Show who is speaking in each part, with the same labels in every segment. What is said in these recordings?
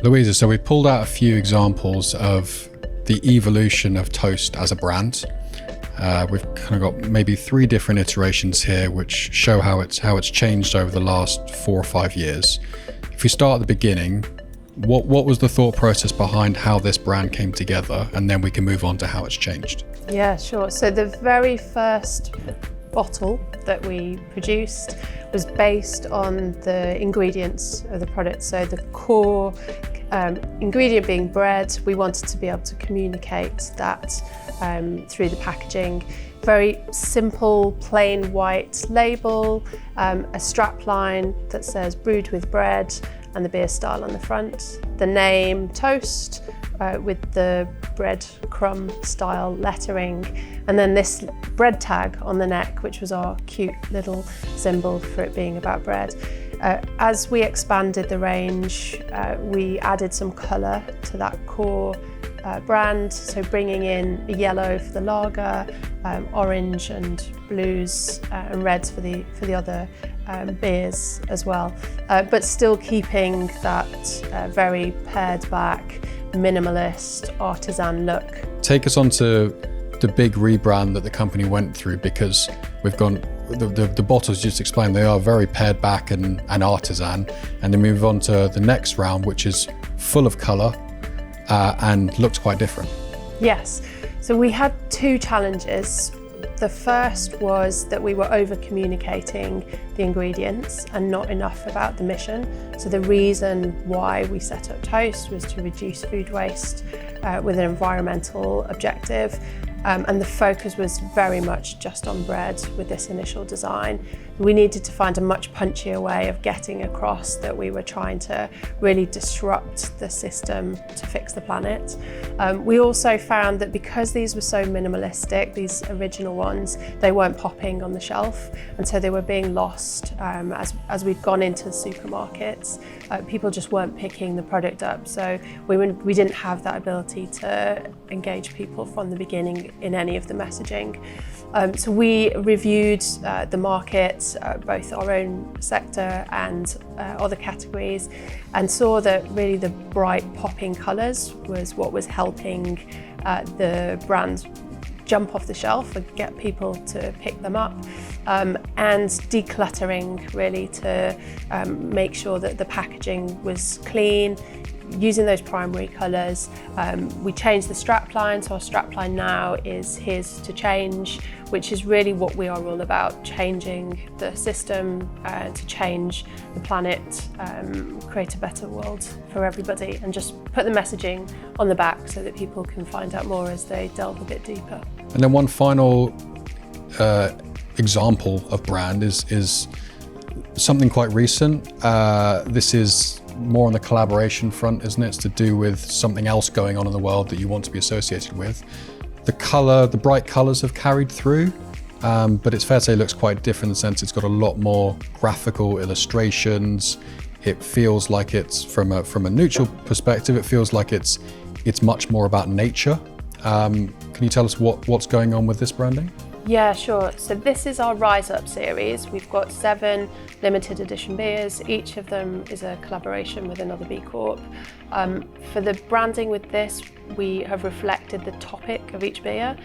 Speaker 1: Louisa, so we pulled out a few examples of the evolution of toast as a brand. We've kind of got maybe 3 different iterations here which show how it's changed over the last 4 or 5 years. If we start at the beginning, what was the thought process behind how this brand came together, and then we can move on to how it's changed?
Speaker 2: Yeah, sure. So the very first bottle that we produced was based on the ingredients of the product. So the core ingredient being bread, we wanted to be able to communicate that through the packaging. Very simple, plain white label, a strap line that says brewed with bread and the beer style on the front. The name Toast with the bread crumb style lettering, and then this bread tag on the neck, which was our cute little symbol for it being about bread. As we expanded the range, we added some colour to that core brand, so bringing in yellow for the lager, orange and blues and reds for the other beers as well, but still keeping that very pared back, minimalist, artisan look. Take us on to the big rebrand that the company went through, because we've gone, the bottles just explained, they are very pared back and artisan, and then move on to the next round, which is full of colour and looks quite different. Yes, so we had 2 challenges. The first was that we were over communicating the ingredients and not enough about the mission. So the reason why we set up Toast was to reduce food waste with an environmental objective. And the focus was very much just on bread with this initial design. We needed to find a much punchier way of getting across that we were trying to really disrupt the system to fix the planet. We also found that because these were so minimalistic, these original ones, they weren't popping on the shelf, and so they were being lost as we'd gone into the supermarkets. People just weren't picking the product up, so we didn't have that ability to engage people from the beginning in any of the messaging. So we reviewed the market, both our own sector and other categories, and saw that really the bright popping colours was what was helping the brand jump off the shelf and get people to pick them up, and decluttering really to make sure that the packaging was clean, using those primary colours. We changed the strapline, so our strapline now is Here's to Change, which is really what we are all about, changing the system to change the planet, create a better world for everybody, and just put the messaging on the back so that people can find out more as they delve a bit deeper. And then one final example of brand is something quite recent. This is more on the collaboration front, isn't it? It's to do with something else going on in the world that you want to be associated with. The bright colours have carried through, but it's fair to say it looks quite different in the sense it's got a lot more graphical illustrations. It feels like it's, from a neutral perspective, it feels like it's much more about nature. Can you tell us what's going on with this branding? Yeah, sure. So this is our Rise Up series. We've got 7 limited edition beers. Each of them is a collaboration with another B Corp. For the branding with this, we have reflected the topic of each beer.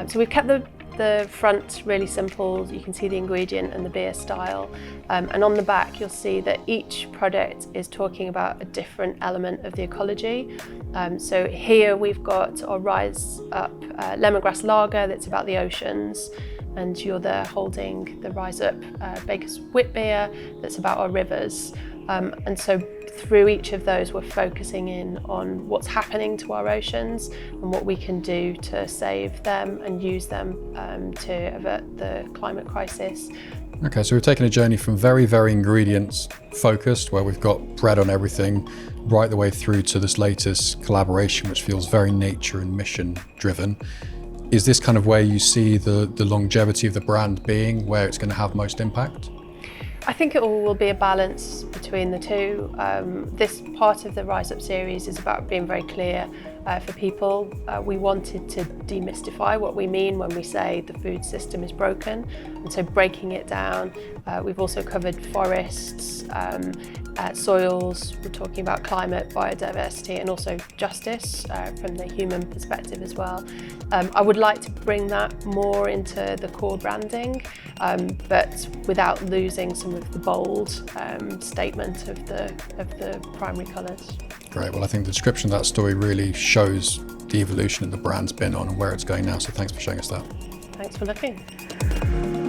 Speaker 2: So we've kept the front really simple. You can see the ingredient and the beer style. And on the back, you'll see that each product is talking about a different element of the ecology. So here we've got our Rise Up lemongrass lager that's about the oceans, and you're there holding the Rise Up Baker's Wit beer that's about our rivers. And so through each of those, we're focusing in on what's happening to our oceans and what we can do to save them and use them to avert the climate crisis. Okay, so we've taken a journey from very, very ingredients focused, where we've got bread on everything, right the way through to this latest collaboration, which feels very nature and mission driven. Is this kind of where you see the longevity of the brand being, where it's going to have most impact? I think it will be a balance between the two. This part of the Rise Up series is about being very clear for people. We wanted to demystify what we mean when we say the food system is broken, and so breaking it down. We've also covered forests, soils, we're talking about climate, biodiversity, and also justice from the human perspective as well. I would like to bring that more into the core branding, but without losing some of the bold statement of the primary colours.
Speaker 1: Great. Well, I think the description of that story really shows the evolution that the brand's been on and where it's going now. So thanks for showing us that.
Speaker 2: Thanks for looking.